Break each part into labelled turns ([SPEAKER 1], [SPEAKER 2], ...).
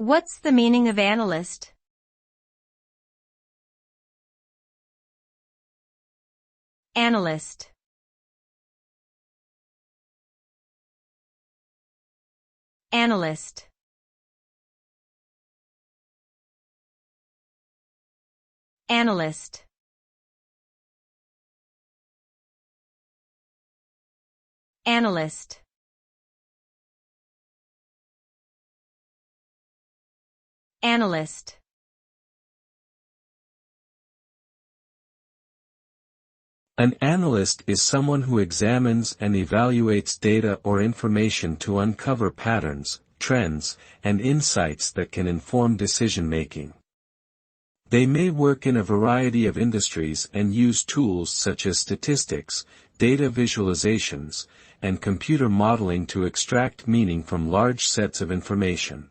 [SPEAKER 1] What's the meaning of analyst? Analyst. Analyst. Analyst. Analyst. Analyst.
[SPEAKER 2] An analyst is someone who examines and evaluates data or information to uncover patterns, trends, and insights that can inform decision-making. They may work in a variety of industries and use tools such as statistics, data visualizations, and computer modeling to extract meaning from large sets of information.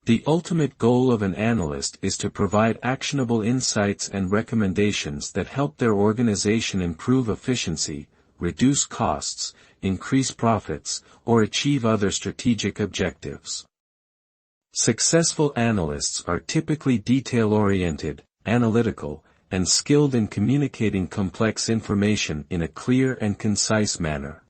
[SPEAKER 2] The ultimate goal of an analyst is to provide actionable insights and recommendations that help their organization improve efficiency, reduce costs, increase profits, or achieve other strategic objectives. Successful analysts are typically detail-oriented, analytical, and skilled in communicating complex information in a clear and concise manner.